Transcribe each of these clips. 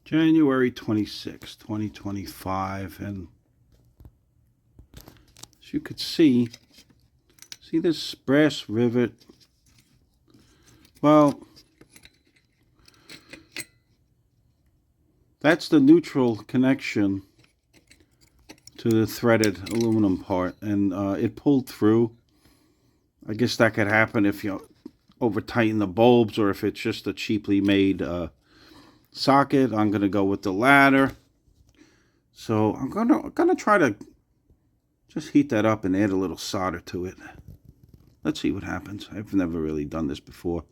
January 26, 2025, and as you could see this brass rivet? Well, that's the neutral connection to the threaded aluminum part, and it pulled through. I guess that could happen if you over tighten the bulbs, or if it's just a cheaply made socket. I'm gonna go with the latter. So I'm gonna try to just heat that up and add a little solder to it. Let's see what happens. I've never really done this before.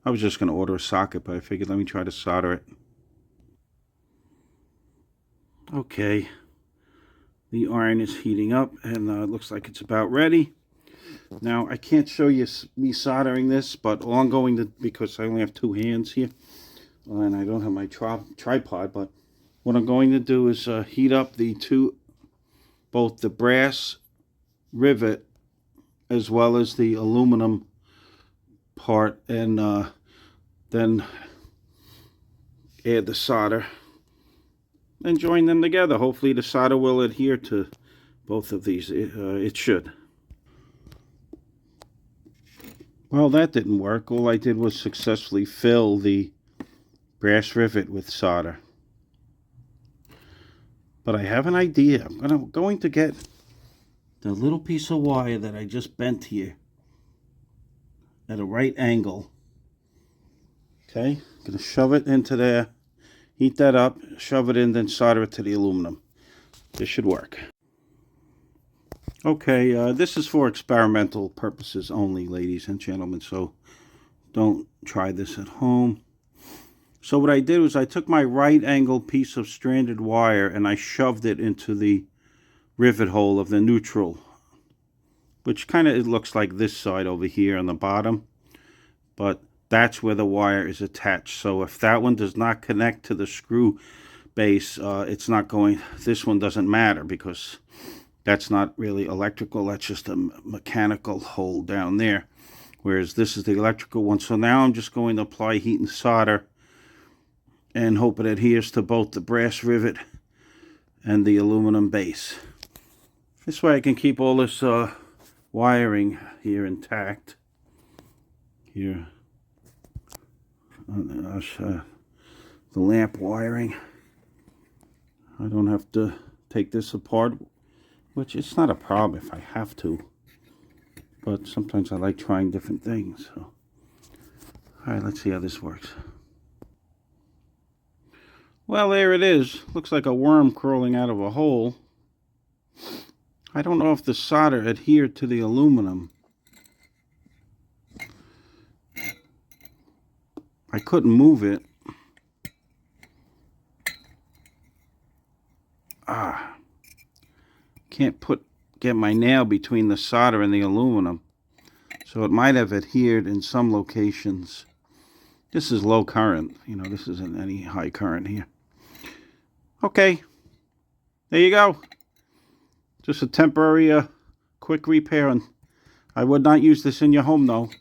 I was just gonna order a socket, but I figured let me try to solder it. Okay, the iron is heating up, and it looks like it's about ready. Now I can't show you me soldering this, but all I'm going to, because I only have two hands here, and I don't have my tripod, but what I'm going to do is heat up both the brass rivet as well as the aluminum part, and then add the solder and join them together. Hopefully the solder will adhere to both of these. It should. Well, that didn't work. All I did was successfully fill the brass rivet with solder. But I have an idea. I'm going to get the little piece of wire that I just bent here at a right angle. Okay, I'm going to shove it into there, heat that up, shove it in, then solder it to the aluminum. This should work. Okay, this is for experimental purposes only, ladies and gentlemen, so don't try this at home. So what I did was I took my right angle piece of stranded wire and I shoved it into the rivet hole of the neutral, which kind of it looks like this side over here on the bottom, but that's where the wire is attached. So if that one does not connect to the screw base, it's not going, this one doesn't matter, because that's not really electrical, that's just a mechanical hole down there, whereas this is the electrical one. So now I'm just going to apply heat and solder and hope it adheres to both the brass rivet and the aluminum base. This way I can keep all this wiring here intact. Here, the lamp wiring. I don't have to take this apart, which it's not a problem if I have to, but sometimes I like trying different things. So, all right, let's see how this works. Well, there it is. Looks like a worm crawling out of a hole. I don't know if the solder adhered to the aluminum. I couldn't move it. Can't get my nail between the solder and the aluminum. So it might have adhered in some locations. This is low current. You know, this isn't any high current here. Okay, there you go. Just a temporary quick repair. And I would not use this in your home though,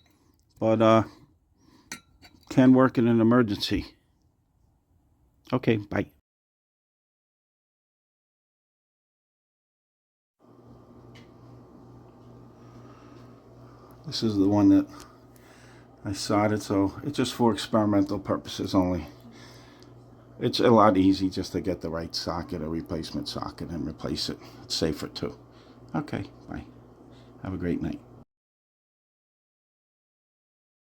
but can work in an emergency. Okay, bye. This is the one that I soldered, so it's just for experimental purposes only. It's a lot easy just to get the right socket, a replacement socket, and replace it. It's safer too. Okay, bye. Have a great night.